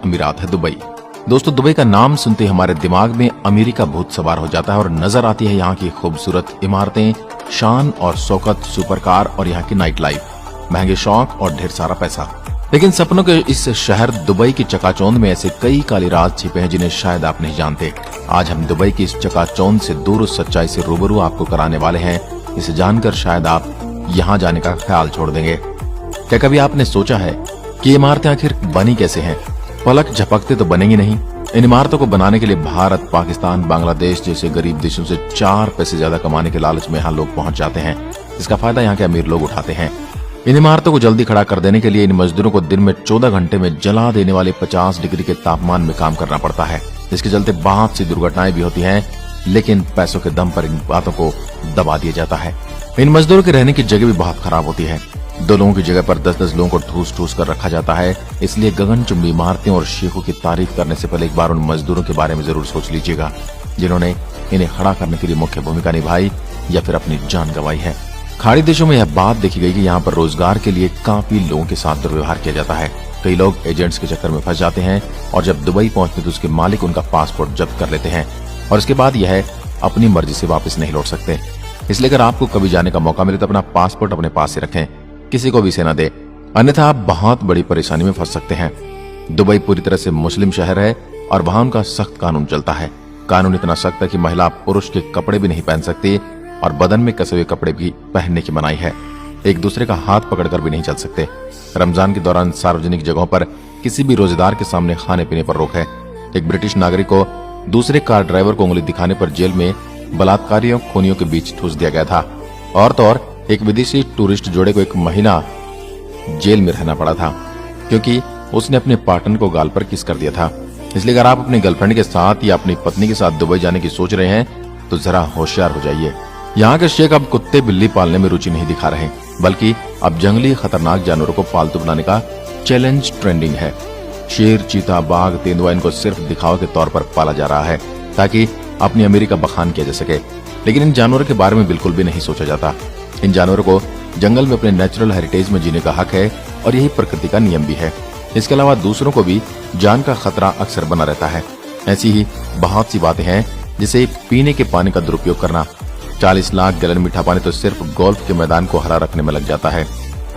अमीरात है दुबई। दोस्तों, दुबई का नाम सुनते ही हमारे दिमाग में अमीरी का भूत सवार हो जाता है और नजर आती है यहाँ की खूबसूरत इमारतें, शान और शौकत, सुपर कार और यहाँ की नाइट लाइफ, महंगे शौक और ढेर सारा पैसा। लेकिन सपनों के इस शहर दुबई की चकाचौंध में ऐसे कई काले राज छिपे हैं जिन्हें शायद आप नहीं जानते। आज हम दुबई की इस चकाचौंध से दूर उस सच्चाई से रूबरू आपको कराने वाले हैं। इसे जानकर शायद आप यहाँ जाने का ख्याल छोड़ देंगे। क्या कभी आपने सोचा है कि ये इमारतें आखिर बनी कैसे हैं? पलक झपकते तो बनेंगी नहीं। इन इमारतों को बनाने के लिए भारत, पाकिस्तान, बांग्लादेश जैसे गरीब देशों से 4 पैसे ज्यादा कमाने के लालच में यहाँ लोग पहुंच जाते हैं, जिसका फायदा यहाँ के अमीर लोग उठाते हैं। इन इमारतों को जल्दी खड़ा कर देने के लिए इन मजदूरों को दिन में 14 घंटे में जला देने वाले 50 डिग्री के तापमान में काम करना पड़ता है, जिसके चलते बहुत सी दुर्घटनाएं भी होती हैं। लेकिन पैसों के दम पर इन बातों को दबा दिया जाता है। इन मजदूरों के रहने की जगह भी बहुत खराब होती है। 2 लोगों की जगह पर 10-10 लोगों को ठूस ठूस कर रखा जाता है। इसलिए गगनचुंबी इमारतें और शेखों की तारीफ करने से पहले एक बार उन मजदूरों के बारे में जरूर सोच लीजिएगा, जिन्होंने इन्हें खड़ा करने के लिए मुख्य भूमिका निभाई या फिर अपनी जान गंवाई है। खाड़ी देशों में यह बात देखी गई कि यहाँ पर रोजगार के लिए काफी लोगों के साथ दुर्व्यवहार किया जाता है। कई लोग एजेंट्स के चक्कर में फंस जाते हैं और जब दुबई पहुंचते तो उसके मालिक उनका पासपोर्ट जब्त कर लेते हैं और इसके बाद यह अपनी मर्जी से वापस नहीं लौट सकते। इसलिए अगर आपको कभी जाने का मौका मिले तो अपना पासपोर्ट अपने पास से रखें, किसी को भी से न दे, अन्यथा आप बहुत बड़ी परेशानी में फंस सकते हैं। दुबई पूरी तरह से मुस्लिम शहर है और वहां उनका सख्त कानून चलता है। कानून इतना सख्त है कि महिला पुरुष के कपड़े भी नहीं पहन सकती और बदन में कसे हुए कपड़े भी पहनने की मनाही है। एक दूसरे का हाथ पकड़कर भी नहीं चल सकते। रमजान के दौरान सार्वजनिक जगहों पर किसी भी रोजेदार के सामने खाने पीने पर रोक है। एक ब्रिटिश नागरिक को दूसरे कार ड्राइवर को उंगली दिखाने पर जेल में बलात्कारियों खूनियों के बीच ठूस दिया गया था। और तो और एक विदेशी टूरिस्ट जोड़े को 1 महीना जेल में रहना पड़ा था क्योंकि उसने अपने पार्टनर को गाल पर किस कर दिया था। इसलिए अगर आप अपनी गर्लफ्रेंड के साथ या अपनी पत्नी के साथ दुबई जाने की सोच रहे हैं तो जरा होशियार हो जाइए। यहाँ के शेख अब कुत्ते बिल्ली पालने में रुचि नहीं दिखा रहे, बल्कि अब जंगली खतरनाक जानवरों को पालतू बनाने का चैलेंज ट्रेंडिंग है। शेर, चीता, बाघ, तेंदुआ इनको सिर्फ दिखावे के तौर पर पाला जा रहा है ताकि अपनी अमीरी का बखान किया जा सके। लेकिन इन जानवरों के बारे में बिल्कुल भी नहीं सोचा जाता। इन जानवरों को जंगल में अपने नेचुरल हेरिटेज में जीने का हक है और यही प्रकृति का नियम भी है। इसके अलावा दूसरों को भी जान का खतरा अक्सर बना रहता है। ऐसी ही बहुत सी बातें हैं, जैसे पीने के पानी का दुरुपयोग करना। 40 लाख गैलन मीठा पानी तो सिर्फ गोल्फ के मैदान को हरा रखने में लग जाता है,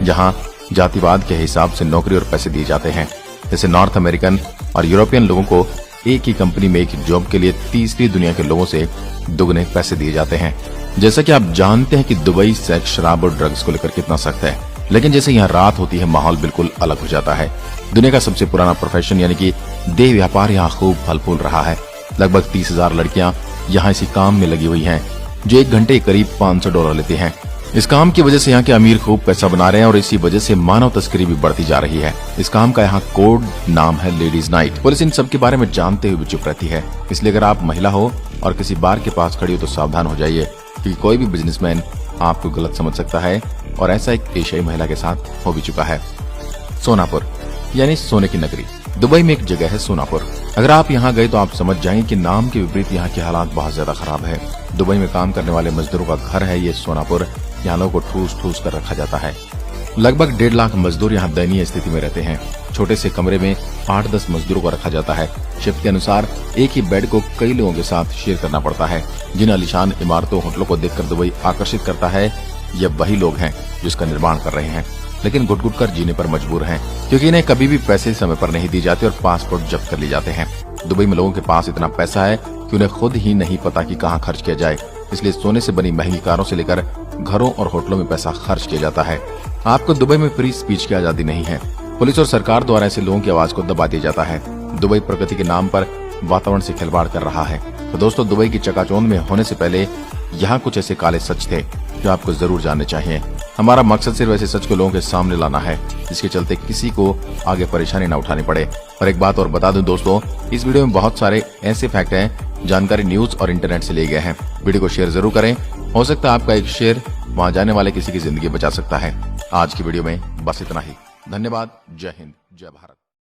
जहां जातिवाद के हिसाब से नौकरी और पैसे दिए जाते हैं। जैसे नॉर्थ अमेरिकन और यूरोपियन लोगों को एक ही कंपनी में एक ही जॉब के लिए तीसरी दुनिया के लोगों से दुगने पैसे दिए जाते हैं। जैसा कि आप जानते हैं कि दुबई सेक्स, शराब और ड्रग्स को लेकर कितना सख्त है, लेकिन जैसे यहाँ रात होती है माहौल बिल्कुल अलग हो जाता है। दुनिया का सबसे पुराना प्रोफेशन यानी कि देह व्यापार यहाँ खूब फल फूल रहा है। लगभग 30,000 लड़कियां यहाँ इसी काम में लगी हुई हैं, जो 1 घंटे करीब $500 लेते हैं। इस काम की वजह से यहाँ के अमीर खूब पैसा बना रहे हैं और इसी वजह से मानव तस्करी भी बढ़ती जा रही है। इस काम का यहाँ कोड नाम है लेडीज नाइट। पुलिस इन सब के बारे में जानते हुए भी चुप रहती है। इसलिए अगर आप महिला हो और किसी बार के पास खड़ी हो तो सावधान हो जाइए, क्योंकि कोई भी बिजनेसमैन आपको गलत समझ सकता है और ऐसा एक एशियाई महिला के साथ हो भी चुका है। सोनापुर यानी सोने की नगरी। दुबई में एक जगह है सोनापुर। अगर आप यहाँ गए तो आप समझ जाएंगे कि नाम के विपरीत यहाँ के हालात बहुत ज्यादा खराब है। दुबई में काम करने वाले मजदूरों का घर है ये सोनापुर। यहाँ लोगों को ठूस ठूस कर रखा जाता है। लगभग 1.5 लाख मजदूर यहाँ दयनीय स्थिति में रहते हैं। छोटे से कमरे में 8-10 मजदूरों को रखा जाता है। शिफ्ट के अनुसार एक ही बेड को कई लोगों के साथ शेयर करना पड़ता है। जिन आलीशान इमारतों, होटलों को देखकर दुबई आकर्षित करता है, ये वही लोग हैं जो इसका निर्माण कर रहे हैं, लेकिन घुट घुट कर जीने पर मजबूर हैं, क्योंकि इन्हें कभी भी पैसे समय पर नहीं दिए जाते और पासपोर्ट जब्त कर लिए जाते हैं। दुबई में लोगों के पास इतना पैसा है कि उन्हें खुद ही नहीं पता कि कहाँ खर्च किया जाए। इसलिए सोने से बनी महंगी कारों से लेकर घरों और होटलों में पैसा खर्च किया जाता है। आपको दुबई में फ्री स्पीच की आजादी नहीं है। पुलिस और सरकार द्वारा ऐसे लोगों की आवाज को दबा दिया जाता है। दुबई प्रकृति के नाम पर वातावरण से खिलवाड़ कर रहा है। तो दोस्तों, दुबई की चकाचौंध में होने से पहले यहाँ कुछ ऐसे काले सच थे जो आपको जरूर जानने चाहिए। हमारा मकसद सिर्फ ऐसे सच को लोगों के सामने लाना है, जिसके चलते किसी को आगे परेशानी न उठानी पड़े। और एक बात और बता दूं दोस्तों, इस वीडियो में बहुत सारे ऐसे फैक्ट हैं, जानकारी न्यूज और इंटरनेट से लिए गए हैं। वीडियो को शेयर जरूर करें, हो सकता है आपका एक शेयर वहां जाने वाले किसी की जिंदगी बचा सकता है। आज की वीडियो में बस इतना ही। धन्यवाद। जय हिंद, जय भारत।